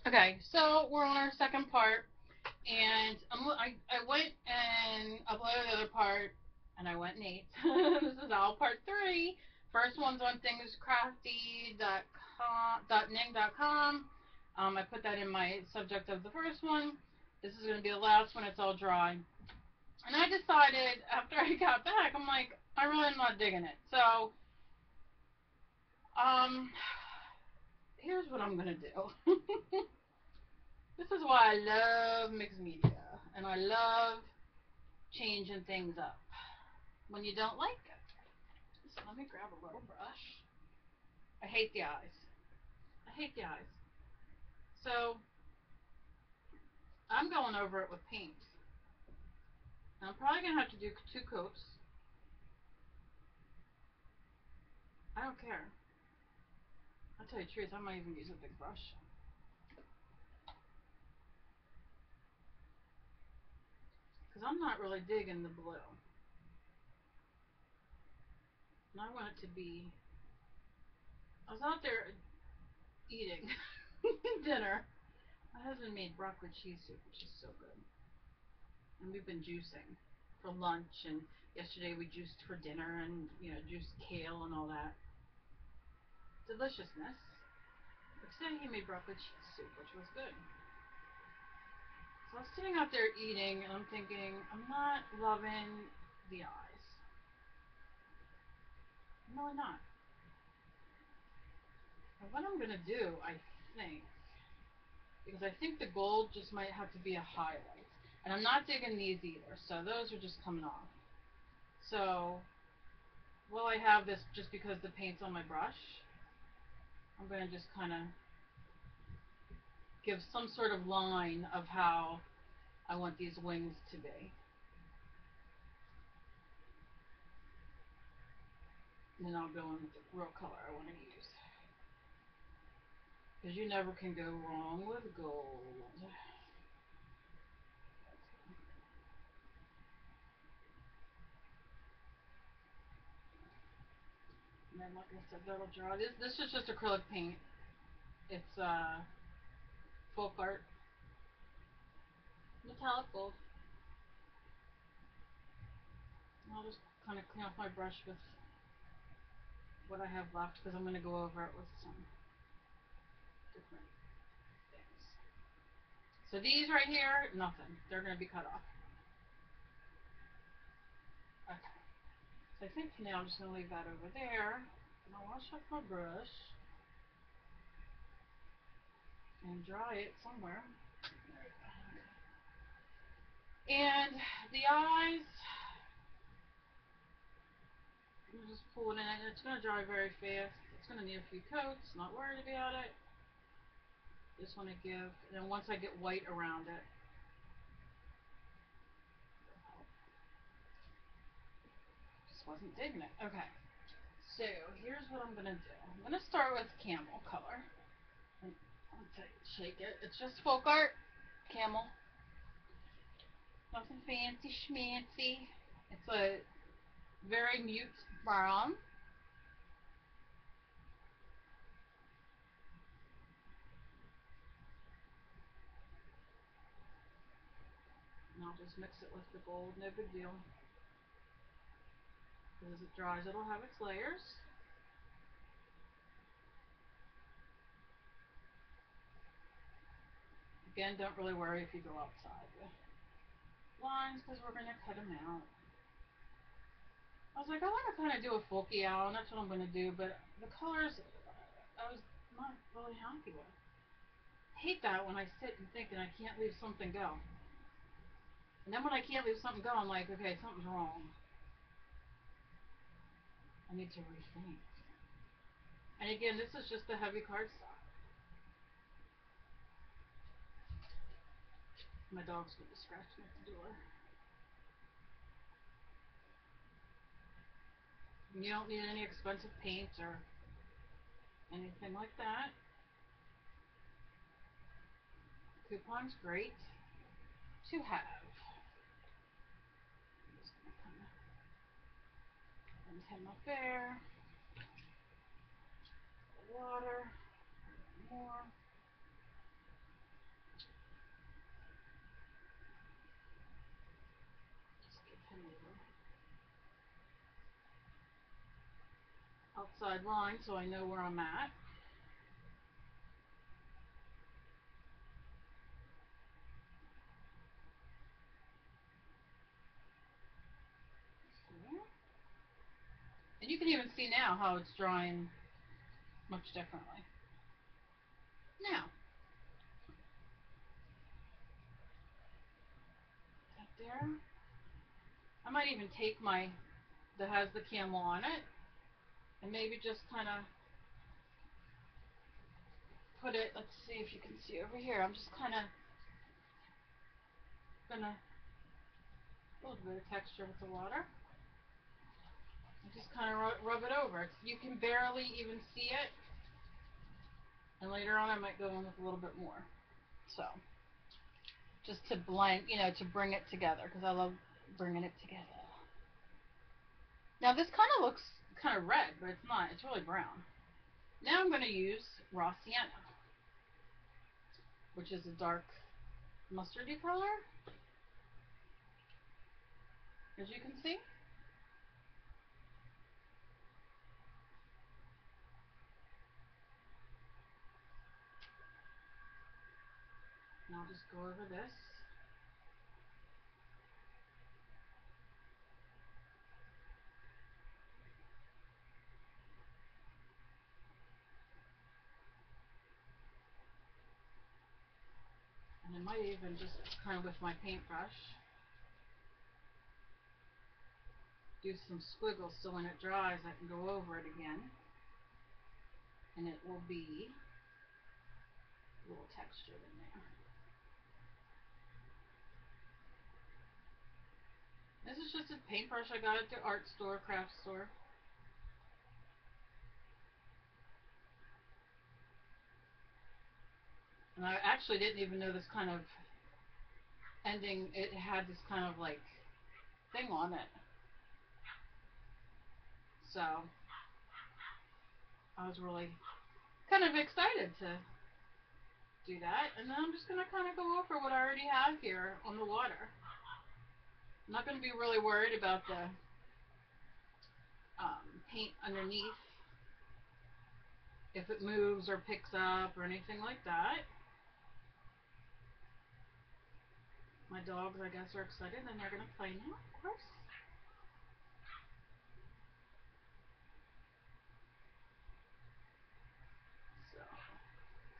Okay, so we're on our second part, and I went and uploaded the other part, and I went and ate. This is all part three. First one's on thingscrafty.com.ning.com. I put that in my subject of the first one. This is going to be the last one. It's all dry. And I decided after I got back, I'm like, I really am not digging it. So, um, here's what I'm going to do. This is why I love mixed media, and I love changing things up when you don't like it. So let me grab a little brush. I hate the eyes. I hate the eyes. So I'm going over it with paint. And I'm probably going to have to do 2 coats. I don't care. I'll tell you the truth, I might even use a big brush. Because I'm not really digging the blue. And I want it to be... I was out there eating dinner. My husband made broccoli cheese soup, which is so good. And we've been juicing for lunch, and yesterday we juiced for dinner, and juiced kale and all that deliciousness. But today he made broccoli cheese soup, which was good. So I was sitting out there eating, and I'm thinking, I'm not loving the eyes. I'm really not. And what I'm gonna do, I think, because I think the gold just might have to be a highlight, and I'm not digging these either, so those are just coming off. So while I have this, just because the paint's on my brush, I'm gonna just kind of give some sort of line of how I want these wings to be. And then I'll go in with the real color I want to use. Because you never can go wrong with gold. And then, like I said, that'll dry. This is just acrylic paint. It's folk art, metallic gold. And I'll just kind of clean off my brush with what I have left, because I'm going to go over it with some different things. So these right here, nothing. They're going to be cut off. Okay. So I think for now I'm just going to leave that over there. And I'll wash off my brush and dry it somewhere. And the eyes, I'm just pulling it in. It's going to dry very fast. It's going to need a few coats. Not worried about it. Just want to give, and then once I get white around it, just wasn't digging it. Okay, so here's what I'm going to do. I'm going to start with camel color. And I'll shake it. It's just folk art, camel. Nothing fancy schmancy. It's a very mute brown. And I'll just mix it with the gold, no big deal. Because as it dries, it'll have its layers. Again, don't really worry if you go outside with lines, because we're going to cut them out. I was like, I want to kind of do a folky owl, and that's what I'm going to do, but the colors, I was not really happy with. I hate that when I sit and think and I can't leave something go. And then when I can't leave something go, I'm like, okay, something's wrong. I need to rethink. And again, this is just the heavy cardstock. My dog's going to scratch me at the door. You don't need any expensive paint or anything like that. Coupon's great to have. I'm just going to kind of untie my fair. Water. More. outside line so I know where I'm at. And you can even see now how it's drying much differently. Now, that there. I might even take my, that has the camel on it, and maybe just kind of put it, let's see if you can see over here. I'm just kind of going to, a little bit of texture with the water. And just kind of rub it over. You can barely even see it. And later on I might go in with a little bit more. So, just to blend, to bring it together, because I love bringing it together. Now this kind of looks kind of red, but it's not. It's really brown. Now I'm going to use raw sienna, which is a dark mustardy color, as you can see. And I'll just go over this. And I might even just kind of with my paintbrush do some squiggles so when it dries I can go over it again and it will be a little textured in there. This is just a paintbrush I got at the art store, craft store. And I actually didn't even know this kind of ending, it had this kind of like thing on it. So I was really kind of excited to do that. And then I'm just going to kind of go over what I already have here on the water. I'm not going to be really worried about the paint underneath, if it moves or picks up or anything like that. My dogs, I guess, are excited and they're going to play now, of course. So,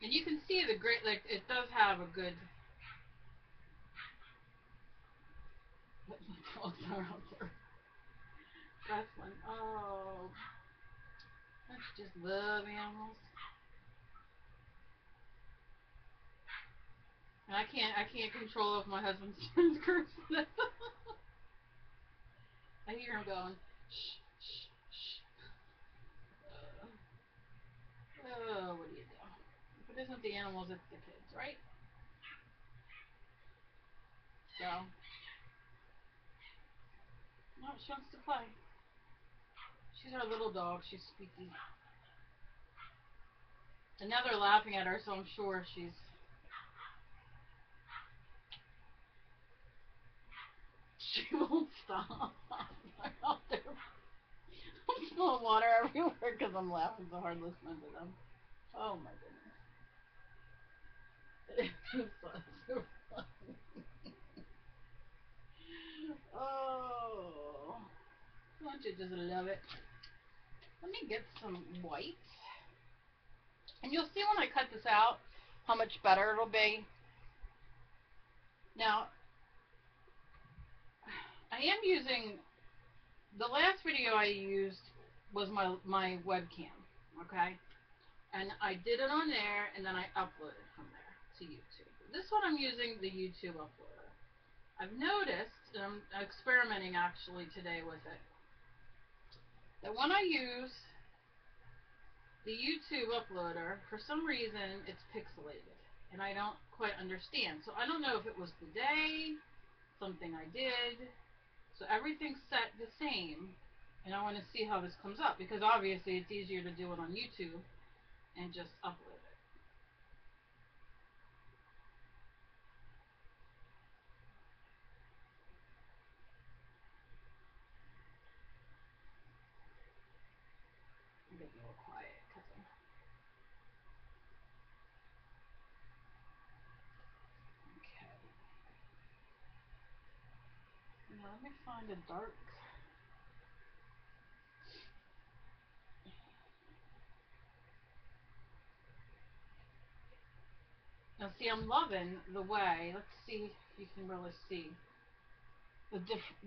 and you can see the great, like, it does have a good, what my dogs are out there. Wrestling. Oh, don't you just love animals? And I can't control if my husband starts cursing. I hear him going, shh, shh, shh. Oh, what do you do? If it isn't the animals, it's the kids, right? So, no, she wants to play. She's our little dog. She's squeaky. And now they're laughing at her, so I'm sure she's... She won't stop. They're out there. I'm spilling water everywhere because I'm laughing so hard listening to them. Oh my goodness. It's so funny. Oh. Don't you just love it? Let me get some white. And you'll see when I cut this out how much better it'll be. Now, I am using, the last video I used was my webcam, okay? And I did it on there, and then I uploaded from there to YouTube. This one I'm using the YouTube uploader. I've noticed, and I'm experimenting actually today with it, that when I use the YouTube uploader, for some reason it's pixelated, and I don't quite understand. So I don't know if it was the day, something I did. So everything's set the same, and I want to see how this comes up, because obviously it's easier to do it on YouTube and just upload it. let me find a dark. Now see, I'm loving the way. Let's see if you can really see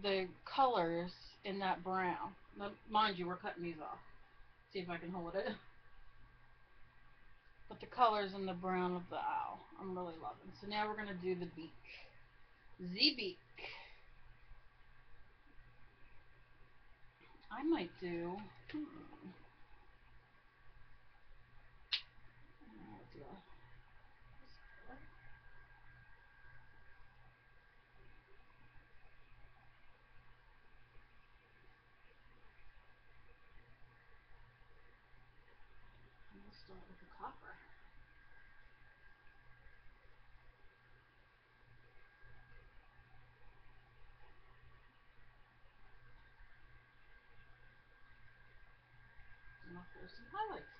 the colors in that brown. Now, mind you, we're cutting these off. See if I can hold it. But the colors in the brown of the owl, I'm really loving. So now we're gonna do the beak. Z beak. I might do. Let's start with the copper. And I'll throw some highlights.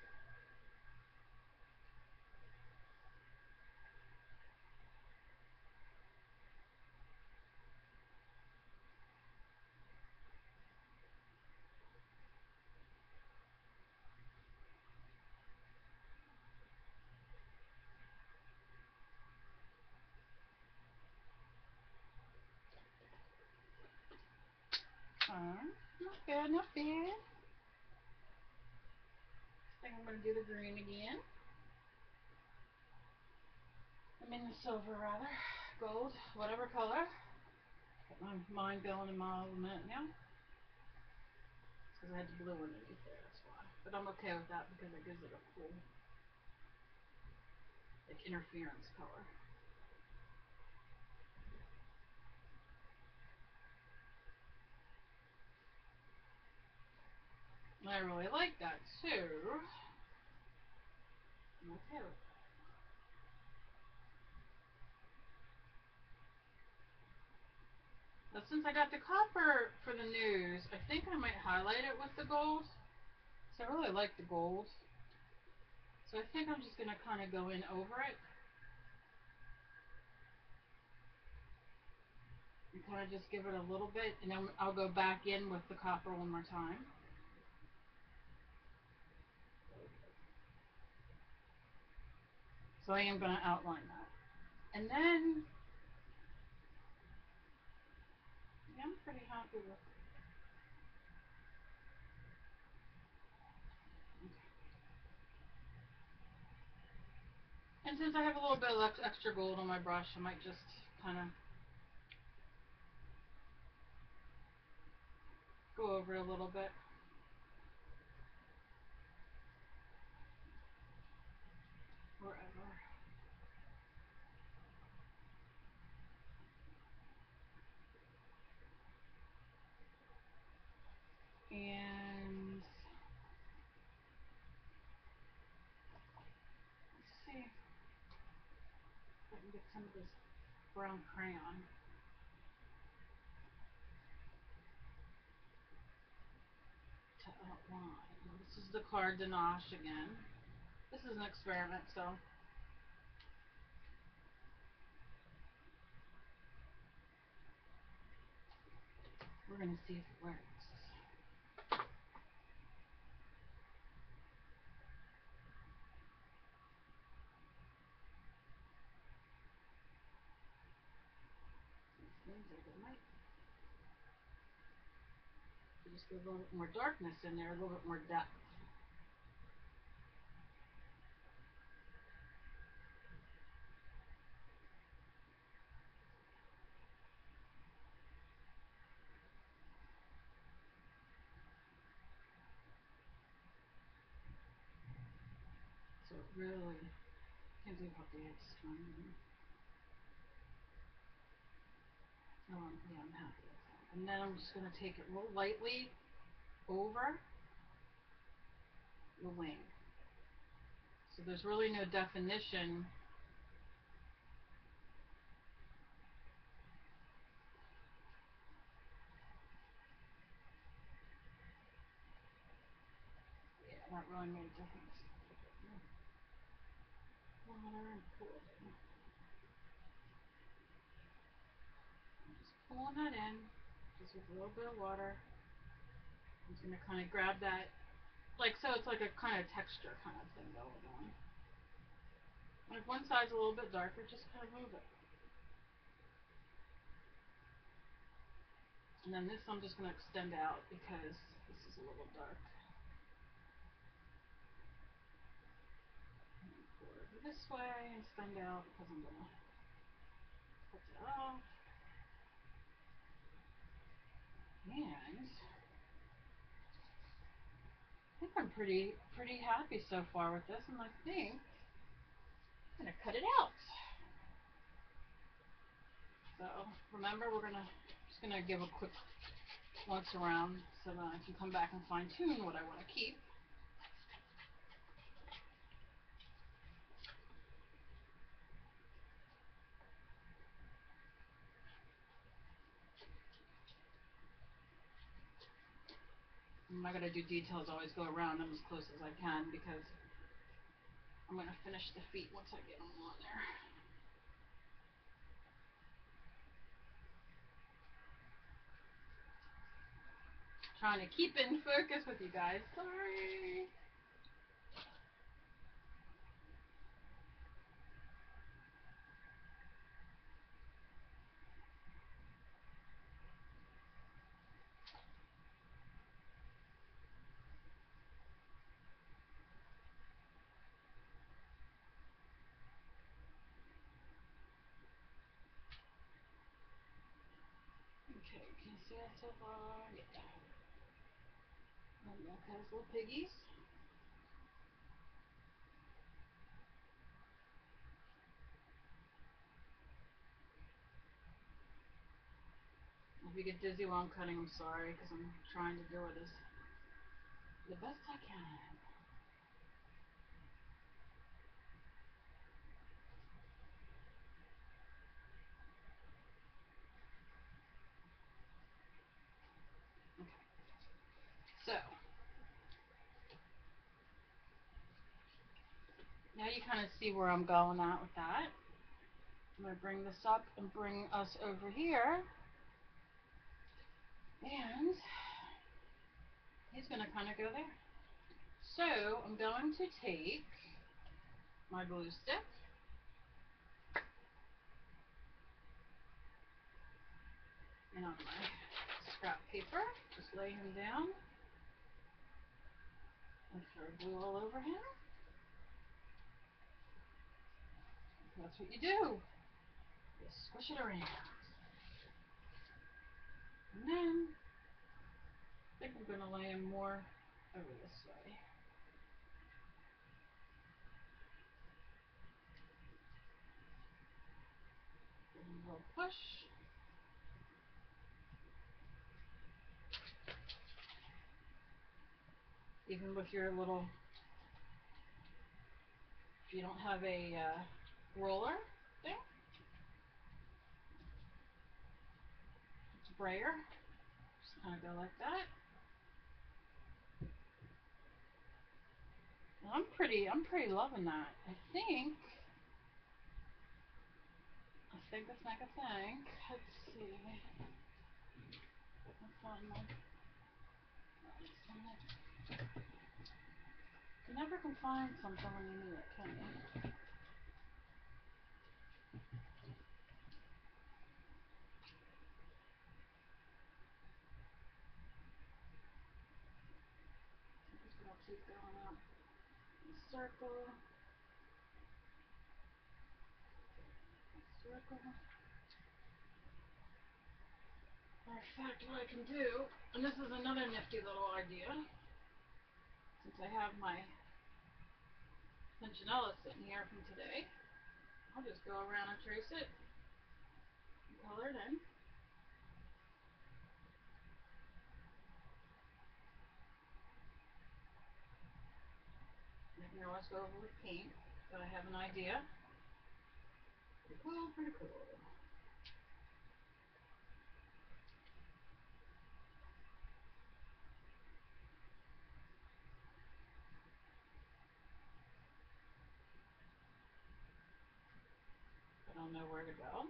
Not bad, not bad. I think I'm going to do the green again. I mean the silver rather. Gold, whatever color. Get my mind going in miles a minute now. Because I had the blue underneath there, that's why. But I'm okay with that because it gives it a cool, like, interference color. I really like that too. I'm okay with that. But since I got the copper for the news, I think I might highlight it with the gold. So I really like the gold. So I think I'm just going to kind of go in over it. And kind of just give it a little bit. And then I'll go back in with the copper one more time. So I am going to outline that. And then, yeah, I'm pretty happy with it. And since I have a little bit of extra gold on my brush, I might just kind of go over it a little bit. Wherever. And let's see if I can get some of this brown crayon to outline. This is the card Danache again. This is an experiment, so we're going to see if it works. It seems like it might. Just a little bit more darkness in there, a little bit more depth. So it really can't do how the edge coming. Yeah, I'm happy with that. And then I'm just going to take it real lightly over the wing. So there's really no definition. Yeah, that really made a difference. Water and pull it in. I'm just pulling that in. Just with a little bit of water. I'm just going to kind of grab that, like so it's like a kind of texture kind of thing going on. And if one side's a little bit darker, just kind of move it. And then this I'm just going to extend out because this is a little dark. Go over this way and extend out because I'm going to put that off. And I think I'm pretty happy so far with this, and I think I'm going to cut it out. So remember, we're just gonna give a quick once around so that I can come back and fine tune what I want to keep. I'm not gonna do details, always go around them as close as I can because I'm gonna finish the feet once I get them on there. Trying to keep it in focus with you guys. Sorry. Okay, can you see that so far? Yeah. And look at his little piggies. If you get dizzy while I'm cutting, I'm sorry because I'm trying to do it as the best I can. Okay. So now you kind of see where I'm going at with that. I'm going to bring this up and bring us over here. And he's going to kind of go there. So I'm going to take my glue stick and on my scrap paper, just lay him down and throw glue all over him. That's what you do. You squish it around. And then I think I'm going to lay him more over this way. Give him a little push. Even with your little, if you don't have a roller thing, sprayer, just kind of go like that. I'm pretty loving that. I think let's make a think. Let's see. I can find my. You never can find something when you need it, can you? I'm just gonna keep going up in a circle, circle. Matter of fact, what I can do, and this is another nifty little idea, since I have my Punchinella sitting here from today, I'll just go around and trace it and color it in. You can always go over with paint, but I have an idea. Pretty cool, pretty cool. I don't know where to go.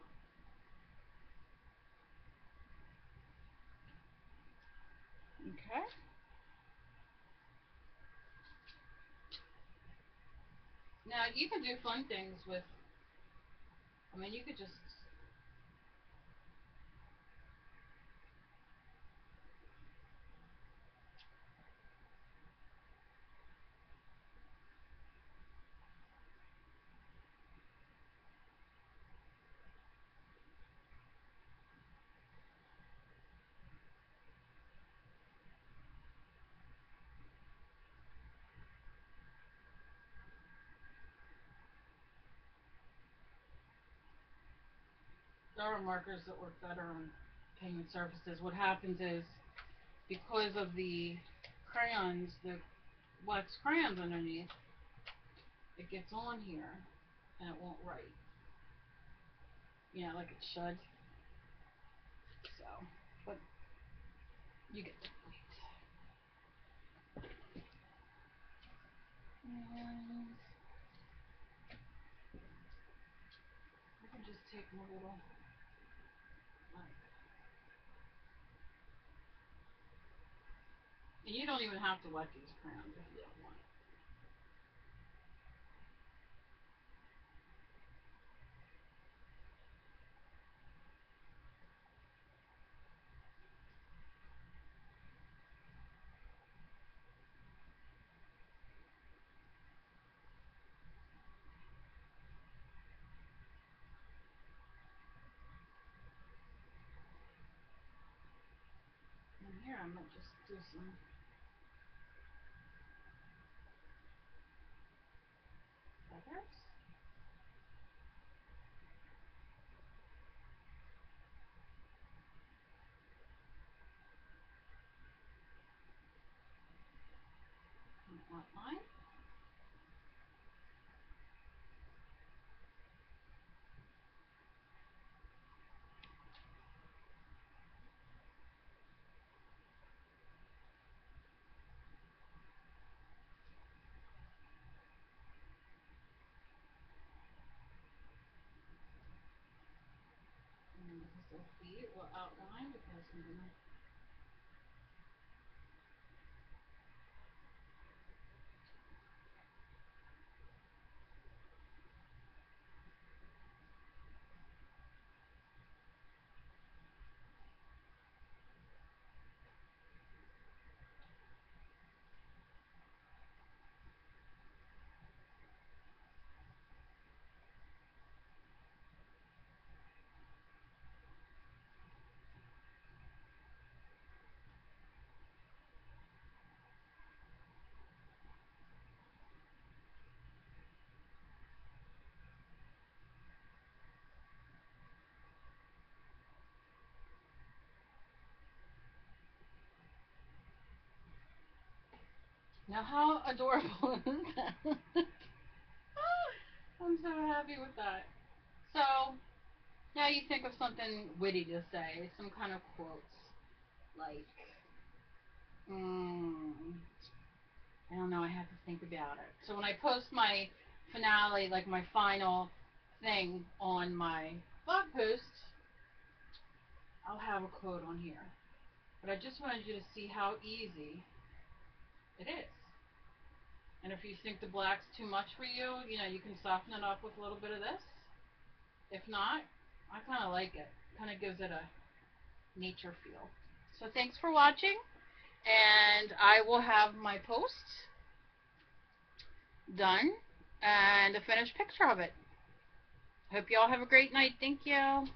Okay. Now you can do fun things with, I mean, you could just, there are markers that work better on pigment surfaces. What happens is, because of the crayons, the wax crayons underneath, it gets on here and it won't write, like it should. So, but you get the point. And I can just take my little, like, and you don't even have to wet these crayons if you don't want. And here I might just do some feathers. And outline. And this will be, will outline because I'm gonna. Now, how adorable is that? I'm so happy with that. So, now you think of something witty to say, some kind of quotes, like, mm, I don't know, I have to think about it. So when I post my finale, like my final thing on my blog post, I'll have a quote on here. But I just wanted you to see how easy it is. And if you think the black's too much for you, you can soften it up with a little bit of this. If not, I kind of like it. Kind of gives it a nature feel. So thanks for watching, and I will have my post done and a finished picture of it. Hope you all have a great night. Thank you.